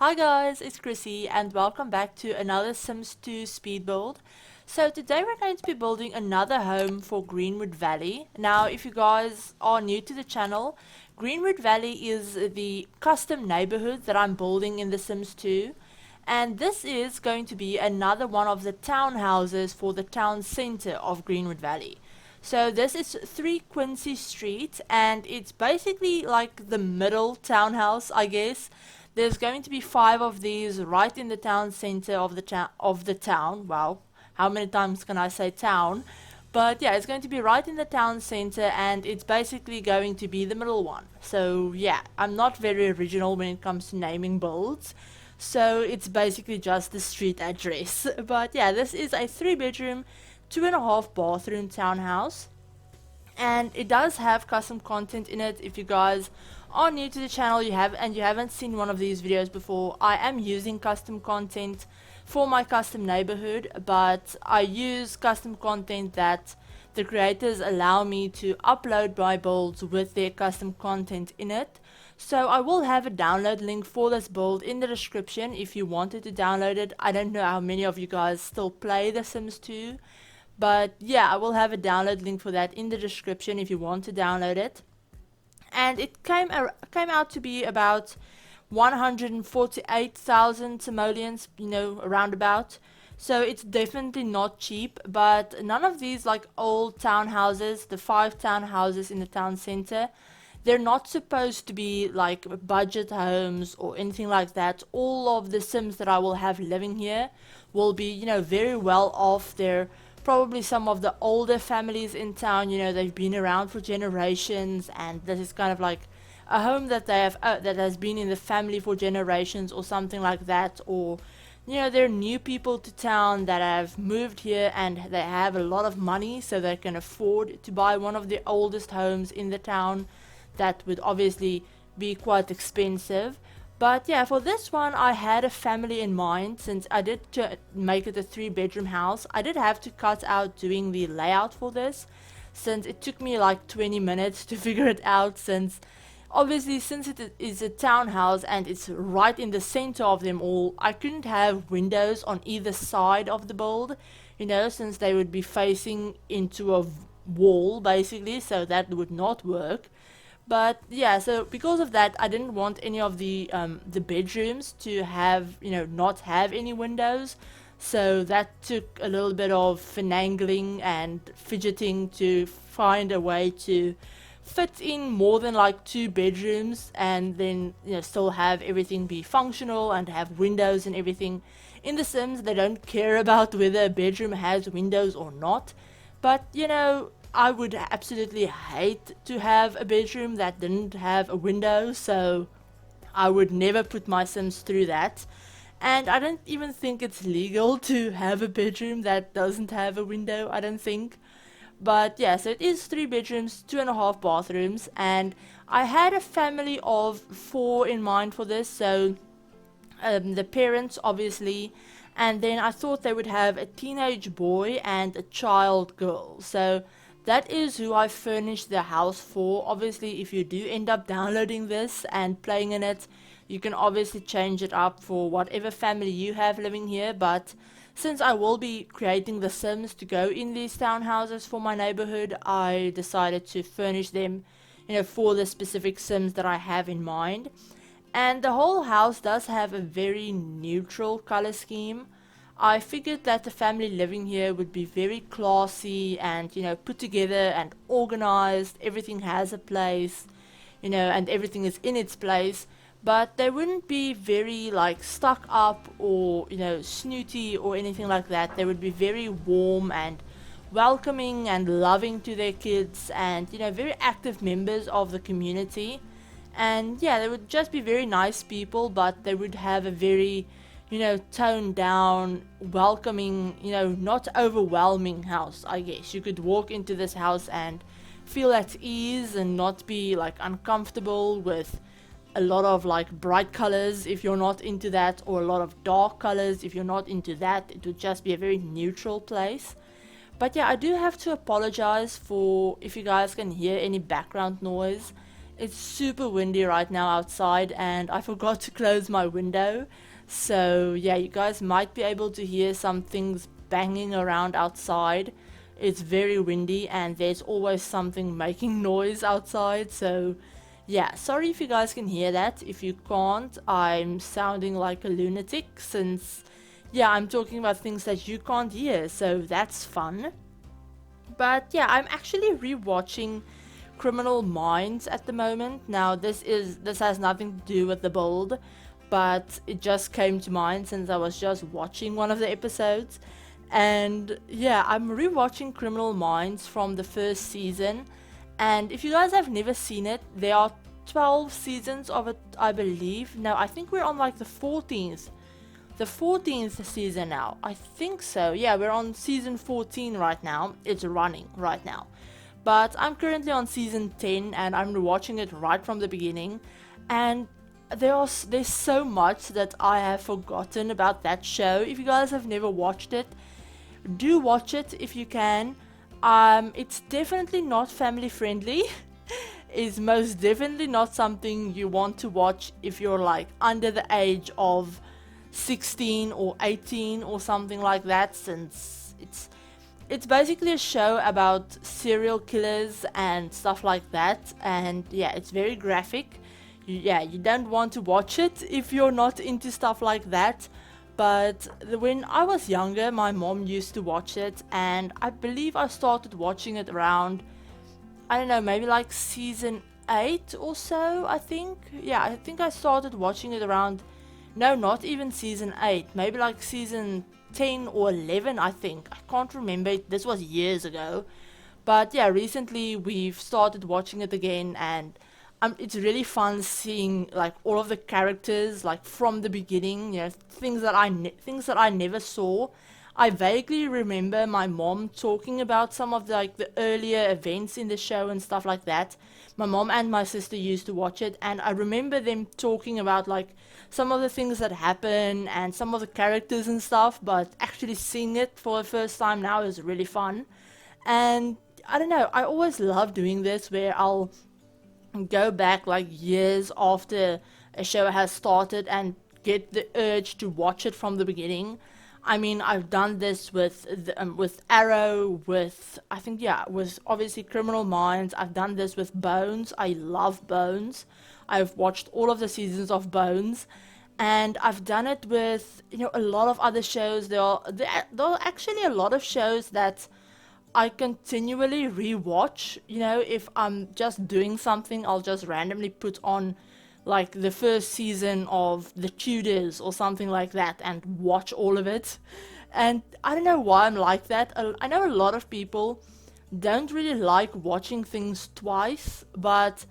Hi guys, it's Chrissie and welcome back to another Sims 2 speed build. So today we're going to be building another home for Greenwood Valley. Now if you guys are new to the channel, Greenwood Valley is the custom neighborhood that I'm building in the Sims 2. And this is going to be another one of the townhouses for the town center of Greenwood Valley. So this is 3 Quincy Street and it's basically like the middle townhouse, I guess. There's going to be 5 of these right in the town center of the town. Wow, how many times can I say town? But yeah, it's going to be right in the town center and it's basically going to be the middle one. So yeah, I'm not very original when it comes to naming builds. So it's basically just the street address. But yeah, this is a 3-bedroom, 2.5 bathroom townhouse. And it does have custom content in it. If you guys are new to the channel you haven't seen one of these videos before, I am using custom content for my custom neighborhood, but I use custom content that the creators allow me to upload my builds with their custom content in it. So I will have a download link for this build in the description if you wanted to download it. I don't know how many of you guys still play The Sims 2, but yeah, I will have a download link for that in the description if you want to download it. And it came out to be about 148,000 simoleons, around about. So it's definitely not cheap, but none of these like old townhouses, the 5 townhouses in the town center, they're not supposed to be like budget homes or anything like that. All of the Sims that I will have living here will be, very well off. They're probably some of the older families in town, they've been around for generations, and this is kind of like a home that they have that has been in the family for generations or something like that. Or they're new people to town that have moved here and they have a lot of money, so they can afford to buy one of the oldest homes in the town. That would obviously be quite expensive. But yeah, for this one I had a family in mind. Since I did make it a 3-bedroom house, I did have to cut out doing the layout for this, since it took me like 20 minutes to figure it out. Since it is a townhouse and it's right in the center of them all, I couldn't have windows on either side of the build, since they would be facing into a wall basically, so that would not work. But yeah, so because of that, I didn't want any of the bedrooms to have, not have any windows. So that took a little bit of finagling and fidgeting to find a way to fit in more than like 2 bedrooms, and then still have everything be functional and have windows and everything. In The Sims, they don't care about whether a bedroom has windows or not. But I would absolutely hate to have a bedroom that didn't have a window, so I would never put my Sims through that. And I don't even think it's legal to have a bedroom that doesn't have a window, I don't think. But yeah, so it is 3 bedrooms, 2.5 bathrooms, and I had a family of 4 in mind for this, so the parents obviously, and then I thought they would have a teenage boy and a child girl. So that is who I furnished the house for. Obviously, if you do end up downloading this and playing in it, you can obviously change it up for whatever family you have living here. But since I will be creating the Sims to go in these townhouses for my neighborhood, I decided to furnish them, for the specific Sims that I have in mind. And the whole house does have a very neutral color scheme. I figured that the family living here would be very classy and, put together and organized. Everything has a place, and everything is in its place. But they wouldn't be very, like, stuck up or, snooty or anything like that. They would be very warm and welcoming and loving to their kids and, very active members of the community. And yeah, they would just be very nice people, but they would have a very toned down, welcoming, not overwhelming house, I guess. You could walk into this house and feel at ease and not be like uncomfortable with a lot of like bright colors if you're not into that, or a lot of dark colors if you're not into that. It would just be a very neutral place. But yeah, I do have to apologize for if you guys can hear any background noise. It's super windy right now outside, and I forgot to close my window. So, yeah, you guys might be able to hear some things banging around outside. It's very windy, and there's always something making noise outside. So, yeah, sorry if you guys can hear that. If you can't, I'm sounding like a lunatic since, yeah, I'm talking about things that you can't hear. So, that's fun. But yeah, I'm actually rewatching Criminal Minds at the moment. Now this has nothing to do with the build, but it just came to mind since I was just watching one of the episodes. And yeah, I'm rewatching Criminal Minds from the first season. And if you guys have never seen it, there are 12 seasons of it, I believe. No, I think we're on like the 14th season now. I think so. Yeah, we're on season 14 right now. It's running right now. But I'm currently on season 10 and I'm watching it right from the beginning. And there's so much that I have forgotten about that show. If you guys have never watched it, do watch it if you can. It's definitely not family friendly. It's most definitely not something you want to watch if you're like under the age of 16 or 18 or something like that, since it's basically a show about serial killers and stuff like that. And yeah, it's very graphic. You don't want to watch it if you're not into stuff like that. But when I was younger, my mom used to watch it, and I believe I started watching it around, I don't know, maybe like season 8 or so, I think. Yeah, I think I started watching it around, no, not even season 8, maybe like season 10 or 11, I think. I can't remember, this was years ago. But yeah, recently we've started watching it again, and it's really fun seeing like all of the characters like from the beginning, things that I never saw. I vaguely remember my mom talking about some of the earlier events in the show and stuff like that. My mom and my sister used to watch it, and I remember them talking about like some of the things that happen and some of the characters and stuff, but actually seeing it for the first time now is really fun. And I don't know, I always love doing this where I'll go back like years after a show has started and get the urge to watch it from the beginning. I mean, I've done this with Arrow, with I think yeah, with obviously Criminal Minds. I've done this with Bones. I love Bones. I've watched all of the seasons of Bones, and I've done it with a lot of other shows. There are actually a lot of shows that I continually rewatch. If I'm just doing something, I'll just randomly put on like the first season of The Tudors or something like that and watch all of it. And I don't know why I'm like that. I know a lot of people don't really like watching things twice, but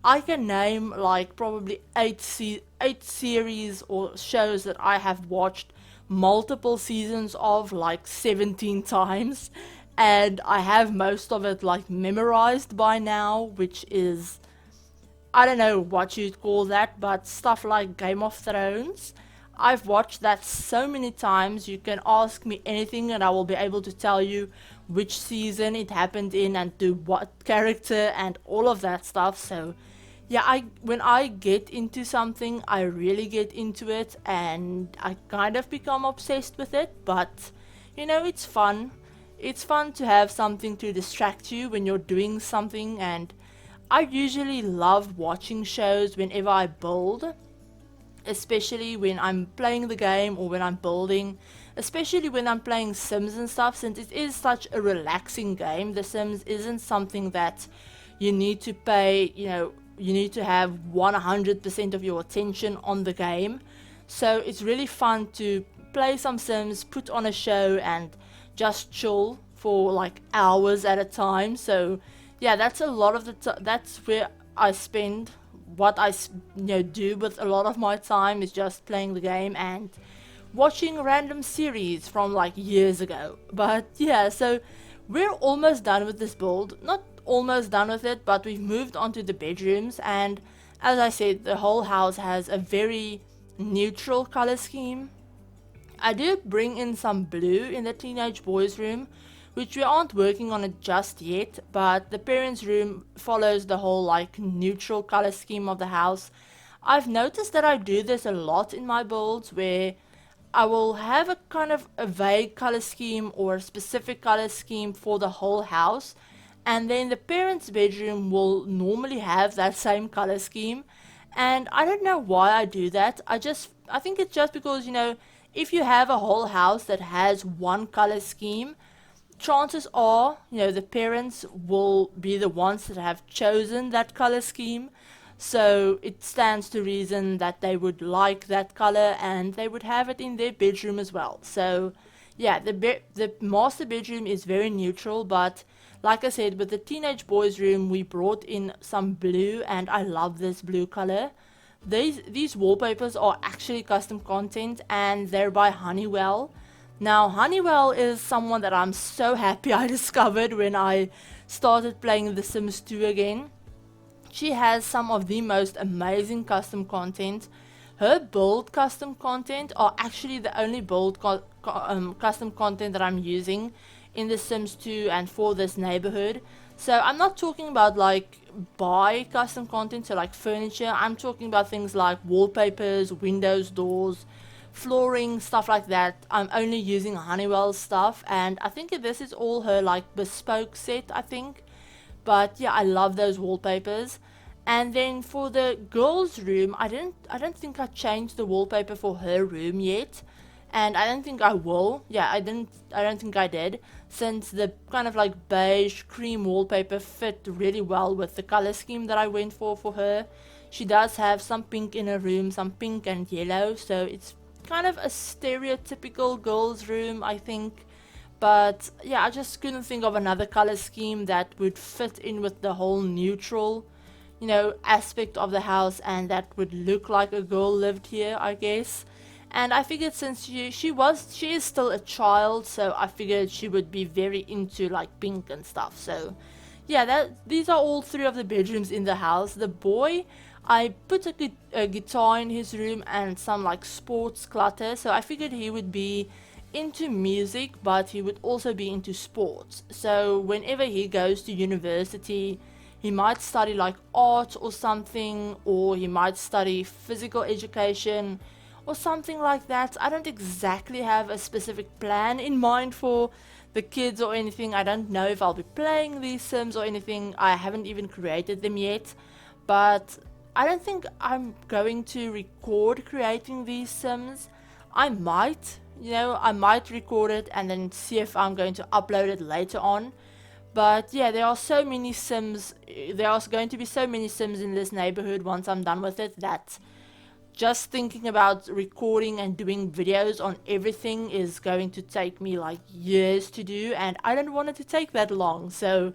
I can name like probably eight series or shows that I have watched multiple seasons of like 17 times, and I have most of it like memorized by now, which is, I don't know what you'd call that, but stuff like Game of Thrones. I've watched that so many times. You can ask me anything and I will be able to tell you which season it happened in and to what character and all of that stuff. So yeah, when I get into something, I really get into it and I kind of become obsessed with it. But it's fun. It's fun to have something to distract you when you're doing something, and I usually love watching shows whenever I build, especially when I'm playing the game or when I'm building, especially when I'm playing Sims and stuff, since it is such a relaxing game. The Sims isn't something that you need to you need to have 100% of your attention on the game. So it's really fun to play some Sims, put on a show, and just chill for like hours at a time. So yeah, that's a lot of that's where I spend what I do with a lot of my time, is just playing the game and watching random series from like years ago. But yeah, so we're almost done with this build. Not almost done with it, but we've moved on to the bedrooms, and as I said, the whole house has a very neutral color scheme. I do bring in some blue in the teenage boys room, which we aren't working on it just yet, but the parents' room follows the whole like neutral color scheme of the house. I've noticed that I do this a lot in my builds where I will have a kind of a vague color scheme or a specific color scheme for the whole house, and then the parents' bedroom will normally have that same color scheme. And I don't know why I do that. I think it's just because, if you have a whole house that has one color scheme, chances are, the parents will be the ones that have chosen that color scheme. So it stands to reason that they would like that color and they would have it in their bedroom as well. So yeah, the master bedroom is very neutral, but like I said, with the teenage boys' room, we brought in some blue, and I love this blue color. These wallpapers are actually custom content, and they're by Honeywell. Now, Honeywell is someone that I'm so happy I discovered when I started playing The Sims 2 again. She has some of the most amazing custom content. Her build custom content are actually the only build custom content that I'm using in The Sims 2 and for this neighborhood. So I'm not talking about like buy custom content, so like furniture. I'm talking about things like wallpapers, windows, doors, flooring, stuff like that. I'm only using Honeywell stuff, and I think this is all her like bespoke set, I think. But yeah, I love those wallpapers. And then for the girls' room, I don't think I changed the wallpaper for her room yet, and I don't think I will. Yeah, I don't think I did, since the kind of like beige cream wallpaper fit really well with the color scheme that I went for her. She does have some pink in her room, some pink and yellow, so it's kind of a stereotypical girls' room, I think. But yeah, I just couldn't think of another color scheme that would fit in with the whole neutral, aspect of the house, and that would look like a girl lived here, I guess. And I figured since she is still a child, so I figured she would be very into like pink and stuff. So yeah, these are all three of the bedrooms in the house. The boy, I put a guitar in his room and some like sports clutter, so I figured he would be into music, but he would also be into sports. So whenever he goes to university, he might study like art or something, or he might study physical education or something like that. I don't exactly have a specific plan in mind for the kids or anything. I don't know if I'll be playing these Sims or anything. I haven't even created them yet, but I don't think I'm going to record creating these Sims. I might record it and then see if I'm going to upload it later on. But yeah, there are so many Sims. There are going to be so many Sims in this neighborhood once I'm done with it that just thinking about recording and doing videos on everything is going to take me like years to do, and I don't want it to take that long. So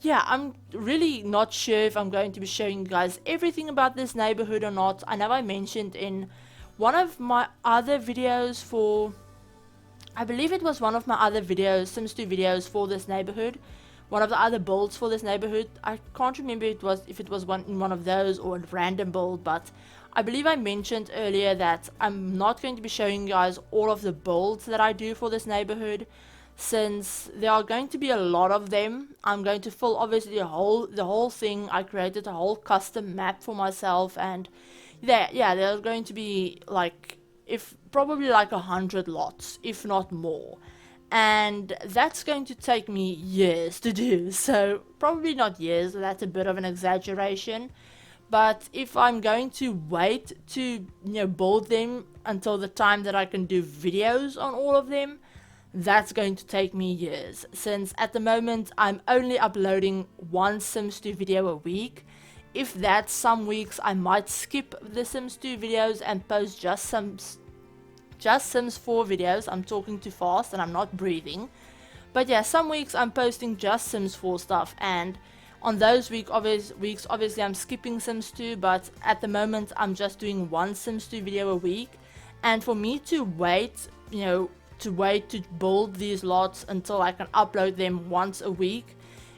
yeah, I'm really not sure if I'm going to be showing you guys everything about this neighborhood or not. I know I mentioned in one of my other videos I believe it was one of my other videos, Sims 2 videos for this neighborhood, one of the other builds for this neighborhood. I can't remember if it was one of those or a random build, but I believe I mentioned earlier that I'm not going to be showing you guys all of the builds that I do for this neighborhood, since there are going to be a lot of them. I'm going to fill obviously the whole thing. I created a whole custom map for myself, and there's going to be like probably like 100 lots, if not more. And that's going to take me years to do. So probably not years, that's a bit of an exaggeration. But if I'm going to wait to build them until the time that I can do videos on all of them, that's going to take me years, since at the moment I'm only uploading one Sims 2 video a week. If that's some weeks, I might skip the Sims 2 videos and post just Sims 4 videos. I'm talking too fast and I'm not breathing. But yeah, some weeks I'm posting just Sims 4 stuff, and on those weeks obviously I'm skipping Sims 2, but at the moment I'm just doing one Sims 2 video a week. And for me to wait, to build these lots until I can upload them once a week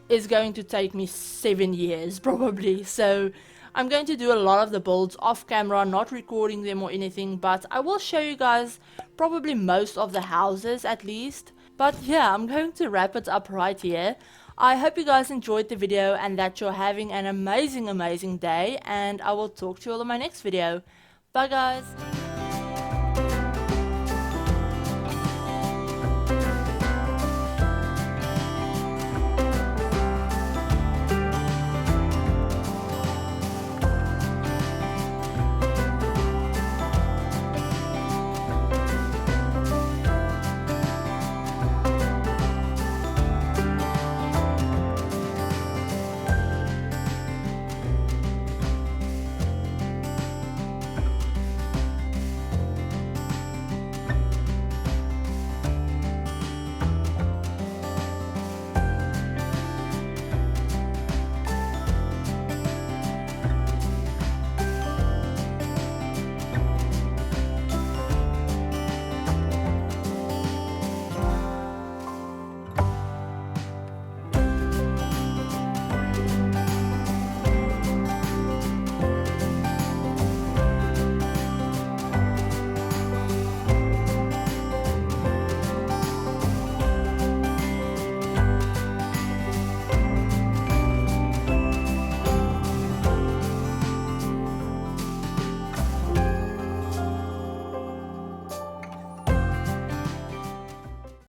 is going to take me 7 years probably. So I'm going to do a lot of the builds off camera, not recording them or anything, but I will show you guys probably most of the houses at least. But yeah, I'm going to wrap it up right here. I hope you guys enjoyed the video and that you're having an amazing day, and I will talk to you all in my next video. Bye guys!